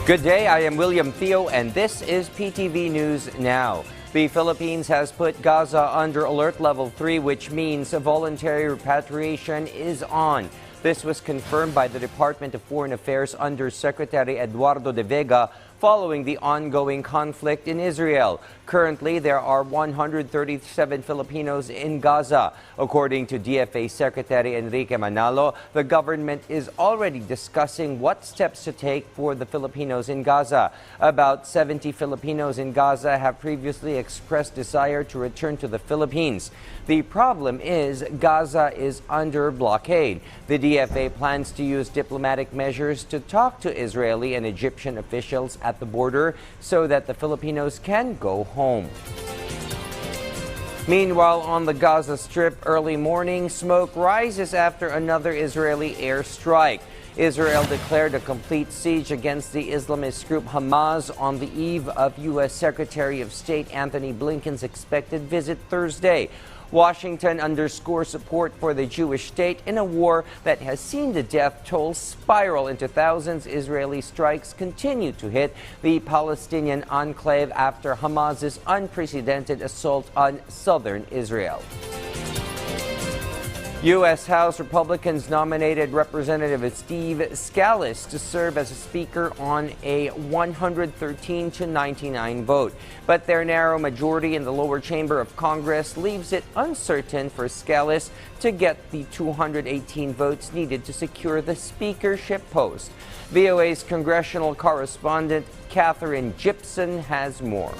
Good day, I am William Theo, and this is PTV News Now. The Philippines has put Gaza under alert level 3, which means a voluntary repatriation is on. This was confirmed by the Department of Foreign Affairs Under Secretary Eduardo de Vega following the ongoing conflict in Israel. Currently, there are 137 Filipinos in Gaza. According to DFA Secretary Enrique Manalo, the government is already discussing what steps to take for the Filipinos in Gaza. About 70 Filipinos in Gaza have previously expressed desire to return to the Philippines. The problem is Gaza is under blockade. The DFA plans to use diplomatic measures to talk to Israeli and Egyptian officials at the border so that the Filipinos can go home. Meanwhile, on the Gaza Strip, early morning smoke rises after another Israeli airstrike. Israel declared a complete siege against the Islamist group Hamas on the eve of U.S. Secretary of State Antony Blinken's expected visit Thursday. Washington underscores support for the Jewish state in a war that has seen the death toll spiral into thousands. Israeli strikes continue to hit the Palestinian enclave after Hamas's unprecedented assault on southern Israel. U.S. House Republicans nominated Representative Steve Scalise to serve as a speaker on a 113-99 vote. But their narrow majority in the lower chamber of Congress leaves it uncertain for Scalise to get the 218 votes needed to secure the speakership post. VOA's congressional correspondent Catherine Gibson has more.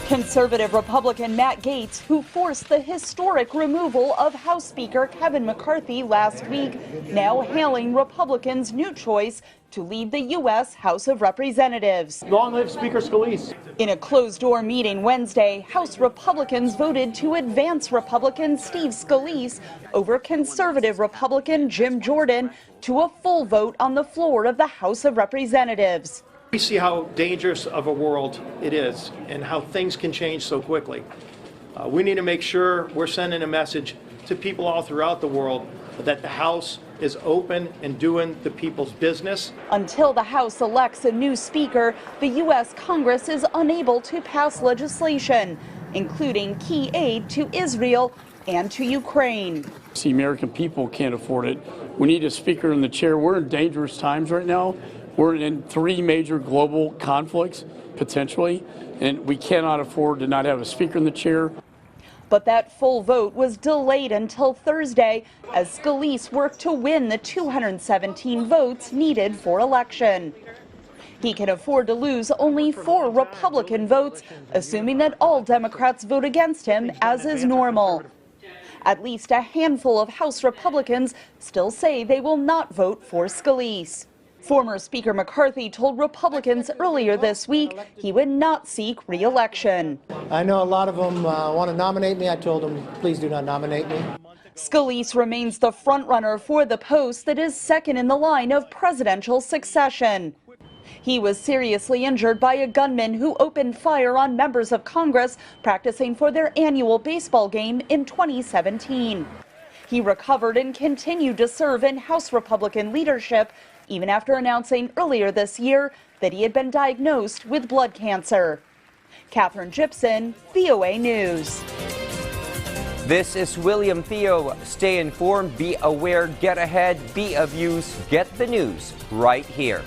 Conservative Republican Matt Gaetz, who forced the historic removal of House Speaker Kevin McCarthy last week, now hailing Republicans' new choice to lead the U.S. House of Representatives. Long live Speaker Scalise. In a closed-door meeting Wednesday, House Republicans voted to advance Republican Steve Scalise over conservative Republican Jim Jordan to a full vote on the floor of the House of Representatives. We see how dangerous of a world it is and how things can change so quickly. We need to make sure we're sending a message to people all throughout the world that the House is open and doing the people's business. Until the House elects a new speaker, the U.S. Congress is unable to pass legislation, including key aid to Israel and to Ukraine. The American people can't afford it. We need a speaker in the chair. We're in dangerous times right now. We're in 3 major global conflicts, potentially, and we cannot afford to not have a speaker in the chair. But that full vote was delayed until Thursday as Scalise worked to win the 217 votes needed for election. He can afford to lose only 4 Republican votes, assuming that all Democrats vote against him, as is normal. At least a handful of House Republicans still say they will not vote for Scalise. Former Speaker McCarthy told Republicans earlier this week he would not seek re-election. I know a lot of them want to nominate me. I told them, please do not nominate me. Scalise remains the frontrunner for the post that is second in the line of presidential succession. He was seriously injured by a gunman who opened fire on members of Congress practicing for their annual baseball game in 2017. He recovered and continued to serve in House Republican leadership, even after announcing earlier this year that he had been diagnosed with blood cancer. Catherine Gibson, VOA News. This is William Theo. Stay informed, be aware, get ahead, be of use. Get the news right here.